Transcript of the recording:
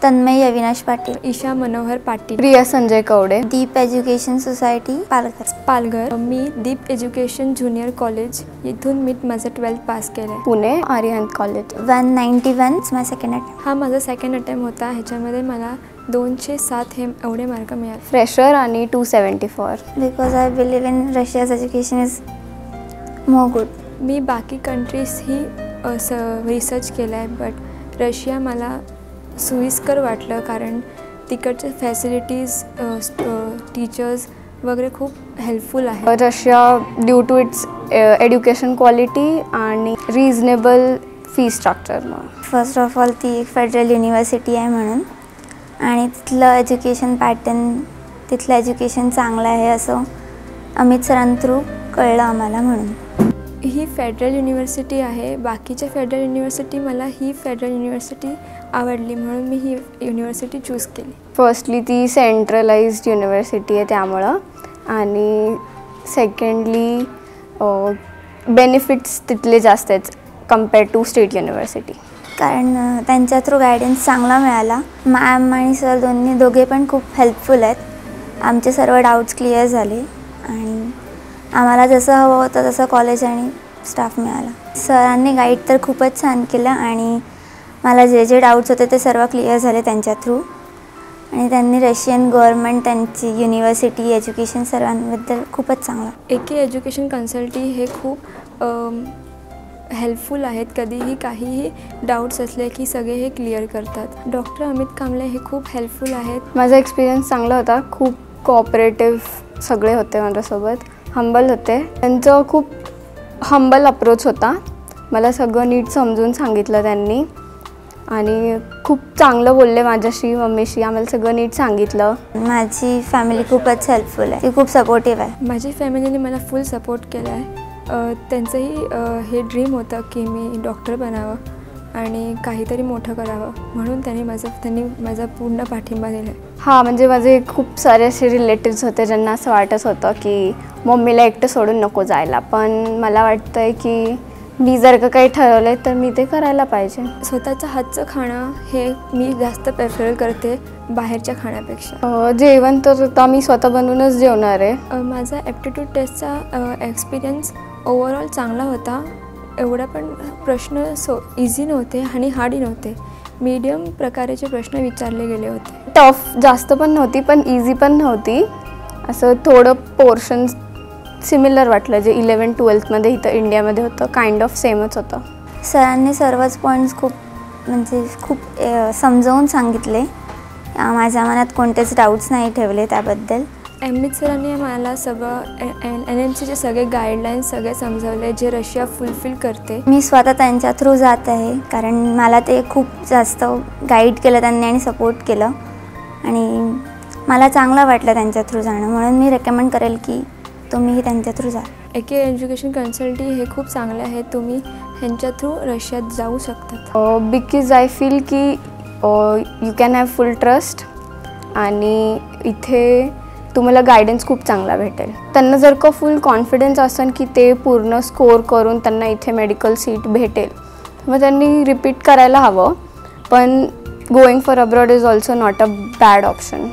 तन्मय अविनाश पाटील, ईशा मनोहर पाटील, प्रिया संजय कवडे, दीप education society Palghar. मी दीप education junior college इथून मी माझं 12th pass केलं. पुणे आर्यहंत कॉलेज. 191 माझा सेकंड अटेम्प्ट. हा माझा सेकंड अटेम्प्ट होता. ह्याच्यामध्ये मला 207 हे एवढे मार्क मिळाले. फ्रेशर आणि 274. Because I believe in Russia's education is more good. मी बाकी कंट्रीजही रिसर्च केला आहे, बट रशिया मला सोयीस्कर वाटलं कारण तिकडचे फॅसिलिटीज, टीचर्स वगैरे खूप हेल्पफुल आहे. Russia due to its education quality आणि reasonable fee structure. First of all ती एक फेडरल युनिव्हर्सिटी आहे म्हणून, आणि तिथलं एज्युकेशन पॅटर्न, तिथलं एज्युकेशन चांगलं आहे असं अमित सरांथ्रू कळलं आम्हाला. म्हणून ही फेडरल युनिव्हर्सिटी आहे. बाकीच्या फेडरल युनिव्हर्सिटी मला ही फेडरल युनिव्हर्सिटी आवडली म्हणून मी ही युनिव्हर्सिटी चूज केली. फर्स्टली ती सेंट्रलाइज्ड युनिव्हर्सिटी आहे त्यामुळं, आणि सेकंडली बेनिफिट्स तिथले जास्त आहेत कम्पेअर टू स्टेट युनिव्हर्सिटी. कारण त्यांच्या थ्रू गायडन्स चांगला मिळाला. मॅम आणि सर दोघे पण खूप हेल्पफुल आहेत. आमचे सर्व डाऊट्स क्लिअर झाले आणि आम्हाला जसं हवं होतं तसं कॉलेज आणि स्टाफ मिळाला. सरांनी गाईड तर खूपच छान केलं आणि मला जे जे डाऊट्स होते ते सर्व क्लिअर झाले त्यांच्या थ्रू. आणि त्यांनी रशियन गव्हर्नमेंट, त्यांची युनिव्हर्सिटी, एज्युकेशन सर्वांबद्दल खूपच चांगलं. एके एज्युकेशन कन्सल्टी हे खूप हेल्पफुल आहेत. कधीही काहीही डाऊट्स असले की सगळे हे क्लिअर करतात. डॉक्टर अमित कांबळे हे खूप हेल्पफुल आहेत. माझा एक्सपिरियन्स चांगला होता. खूप कोऑपरेटिव्ह सगळे होते माझ्यासोबत. हंबल होते. त्यांचं खूप हंबल अप्रोच होता. मला सगळं नीट समजून सांगितलं त्यांनी आणि खूप चांगलं बोलले माझ्याशी, मम्मीशी. आम्हाला सगळं नीट सांगितलं. माझी फॅमिली खूपच हेल्पफुल आहे. ती खूप सपोर्टिव्ह आहे. माझी फॅमिलीने मला फुल सपोर्ट केला आहे. त्यांचंही हे ड्रीम होतं की मी डॉक्टर बनावं आणि काहीतरी मोठं करावं, म्हणून त्यांनी माझा पूर्ण पाठिंबा दिला आहे. हां, म्हणजे माझे खूप सारे असे रिलेटिव्स होते ज्यांना असं वाटत होतं की मम्मीला एकटं सोडून नको जायला, पण मला वाटतं आहे की मी जर का काही ठरवलं आहे तर मी ते करायला पाहिजे. स्वतःचं हातचं खाणं हे मी जास्त प्रेफर करते बाहेरच्या खाण्यापेक्षा. जेवण तर आता मी स्वतः बनवूनच जेवणार आहे. माझा ॲप्टिट्यूड टेस्टचा एक्सपिरियन्स ओव्हरऑल चांगला होता. एवढा पण प्रश्न इझी नव्हते आणि हार्डही नव्हते. मीडियम प्रकारचे प्रश्न विचारले गेले होते. टफ जास्त पण नव्हती पण इझी पण नव्हती. असं थोडं पोर्शन सिमिलर वाटलं जे 11-12मध्ये इथं इंडियामध्ये होतं. काइंड ऑफ सेमच होतं. सरांनी सर्वच पॉईंट्स खूप समजावून सांगितले. माझ्या मनात कोणतेच डाऊट्स नाही ठेवले त्याबद्दल. अमित सरांनी मला सगळं NMCचे सगळे गाईडलाईन्स सगळे समजावले जे रशिया फुलफिल करते. मी स्वतः त्यांच्या थ्रू जात आहे कारण मला ते खूप जास्त गाईड केलं त्यांनी आणि सपोर्ट केलं आणि मला चांगलं वाटलं त्यांच्या थ्रू जाणं. म्हणून मी रेकमेंड करेल की तुम्हीही त्यांच्या थ्रू जा. एके एज्युकेशन कन्सल्टी हे खूप चांगले आहे. तुम्ही ह्यांच्या थ्रू रशियात जाऊ शकतात. बिकॉज आय फील की you can have full trust आणि इथे तुम्हाला गायडन्स खूप चांगला भेटेल. त्यांना जर का फुल कॉन्फिडन्स असेल की ते पूर्ण स्कोर करून त्यांना इथे मेडिकल सीट भेटेल मग त्यांनी रिपीट करायला हवं. पण going for abroad is also not a bad option.